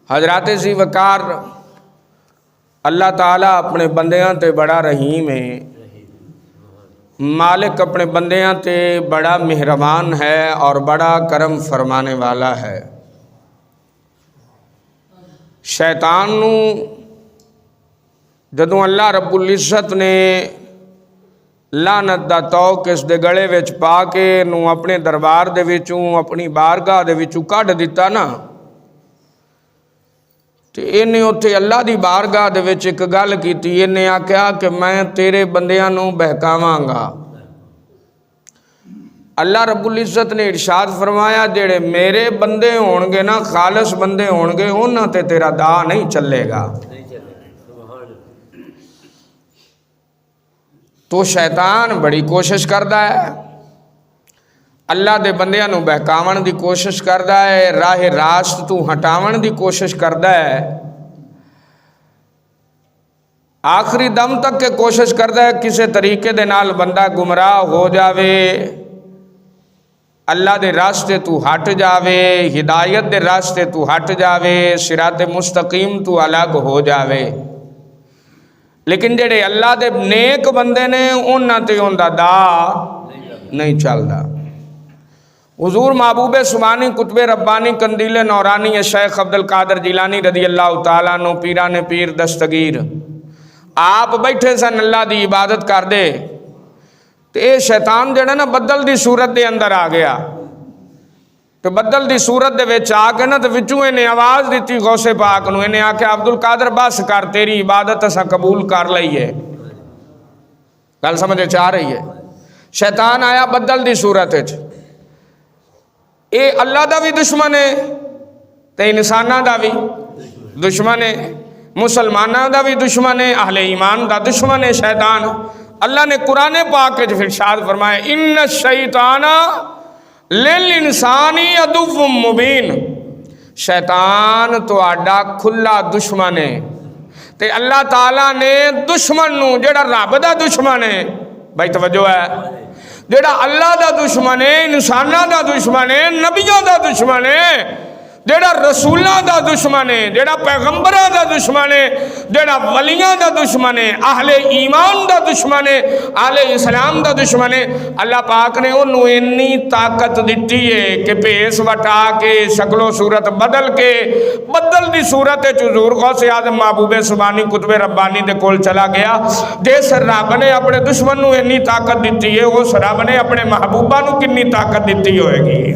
हजरात सी वकार अल्लाह ताला अपने बंदियां ते बड़ा रहीम है। मालिक अपने बंदियां ते बड़ा मेहरबान है और बड़ा करम फरमाने वाला है। शैतान नू जदों अल्लाह रब्बुल इज़्ज़त ने लानत दा तौक इस दे गले विच पा के नू अपने दरबार दे विचों अपनी बारगाह दे विचों कढ दिता ना, तो इन्हें उत्थे अल्लाह दी बारगाह दे विच एक गल कीती। इन्हें आख्या कि मैं तेरे बंदियां नू बहकावांगा। अल्लाह रब्बुल इज़्ज़त ने इरशाद फरमाया, जेड़े मेरे बंदे होणगे ना, खालस बंदे होणगे, उन्हां ते तेरा दा नहीं चलेगा। तो शैतान बड़ी कोशिश करता है, अल्लाह दे बंदियां नू बहकावन दी कोशिश करता है, राह रास्त तू हटावन दी कोशिश करता है, आखिरी दम तक के कोशिश करता है किसी तरीके दे नाल बंदा गुमराह हो जावे, अल्लाह दे रास्ते तू हट जावे, हिदायत दे रास्ते तू हट जावे, सिराते मुस्तकीम तू अलग हो जावे। लेकिन जेड़े अल्लाह दे नेक बंदे ने उन्हां ते उनदा दा नहीं चलदा। हुजूर महबूबे सुबानी कुतबे रब्बानी कंदीले नौरानी शेख अब्दुल कादर जिलानी रदी अल्लाह तआला नो पीरा ने पीर दस्तगीर आप बैठे सन अल्लाह दी इबादत करदे, तो ये शैतान जड़ा ना बदल दी सूरत दे अंदर आ गया। तो बदल दी सूरत दे विच आके ना, तो विचों इन्हें आवाज़ दी गौसे पाक नूं। इन्हें आख्या अब्दुल कादर बस कर, तेरी इबादत असां कबूल कर लई है। गल समझ आ रही है? शैतान आया बदल दी सूरत विच, ये अल्लाह दा भी दुश्मन है ते इंसानां दा भी दुश्मन है, मुसलमानां दा भी दुश्मन है, अहले ईमान दा दुश्मन है शैतान। अल्लाह ने कुरान पाक विच इरशाद फरमाया, इन्ना शैताना लिल इंसानी अदुव्वुम मुबीन। शैतान तुहाडा खुला दुश्मन है। ते अल्लाह ताला ने दुश्मन नू, जेड़ा रब दा दुश्मन है, भाई तवज्जो है, जेड़ा अल्लाह दा दुश्मन है, इंसानां दा दुश्मन है, नबियों दा दुश्मन है, जेड़ा रसूलां दा दुश्मन है, जेड़ा पैगंबरां दा दुश्मन है, जेड़ा वलियां दा दुश्मन है, अहले ईमान दा दुश्मन है, अहले इस्लाम दा दुश्मन है, अल्लाह पाक ने उन्होंने इन्नी ताकत दी है कि भेस वटा के शक्लो सूरत बदल के बदल दी सूरत हुजूर गौसे आज़म महबूबे सुबानी कुतबे रब्बानी दे कोल चला गया। जिस रब ने अपने दुश्मन नूं इन्नी ताकत दी है, उस रब ने अपने महबूबा नूं कितनी ताकत दी होएगी।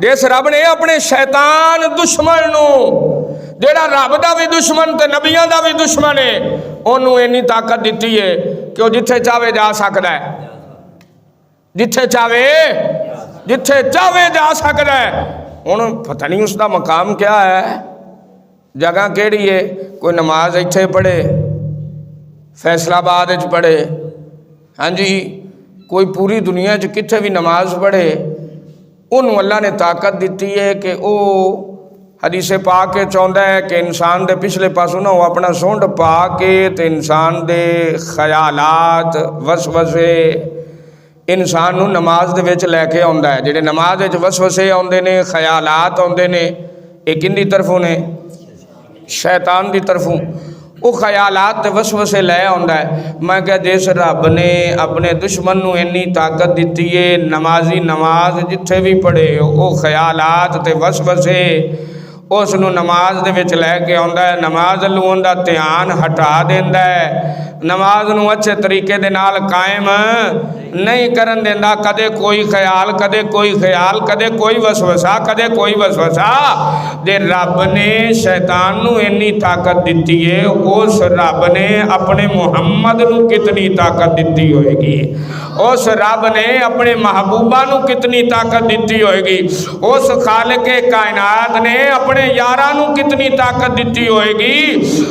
जिस रब ने अपने शैतान दुश्मन नू, जेड़ा रब दा भी दुश्मन ते नबियां दा भी दुश्मन है, उन्होंने इन्नी ताकत दी है कि वह जिथे चाहे जा सकता है, जिथे चाहे जा सकता है। हुण पता नहीं उसका मकाम क्या है, जगह केड़ी है। कोई नमाज इत्थे पढ़े, फैसलाबाद च पढ़े, हाँ जी, कोई पूरी दुनिया च कित्थे भी नमाज पढ़े, उन्होंने अल्लाह ने ताकत दी है कि वह हदीसे पा के चाहता है कि इंसान दे पिछले पासों ना वो अपना सुंड पा के ते इंसान दे ख्यालात वसवसे इंसान नू नमाज दे विच लैके आउंदा है। जिहड़े नमाज विच वसवसे आउंदे ने, ख्यालात आउंदे ने, ये किंदी तरफों ने? शैतान दी तरफों। वो ख्यालात वसवसे लै आउंदा है। मैं क्या जिस रब ने अपने दुश्मन नू इन्नी ताकत दी है, नमाजी नमाज जिथे भी पढ़े वो ख्यालात ते वसवसे उस नू नमाज दे विच लैके आउंदा है, नमाज लू उहदा ध्यान हटा देंदा है, नमाज नू अच्छे तरीके दे नाल कायम नहीं करन देंदा। कदे कोई ख्याल, कदे कोई ख्याल, कदे कोई वसवसा, कदे कोई वसवसा। जे रब ने शैतान नू इन्नी ताकत दी है, उस रब ने अपने मुहम्मद नू कितनी ताकत दी होएगी, उस रब ने अपने महबूबा नू कितनी ताकत दी होएगी, उस खालिके कायनात ने अपने यारां नू कितनी ताकत दी होएगी।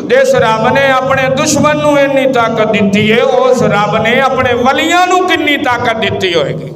जिस रब ने अपने दुश्मन नू इन्नी ताकत दी है, उस रब ने अपने वलियां नू कितनी ताकत दी होएगी।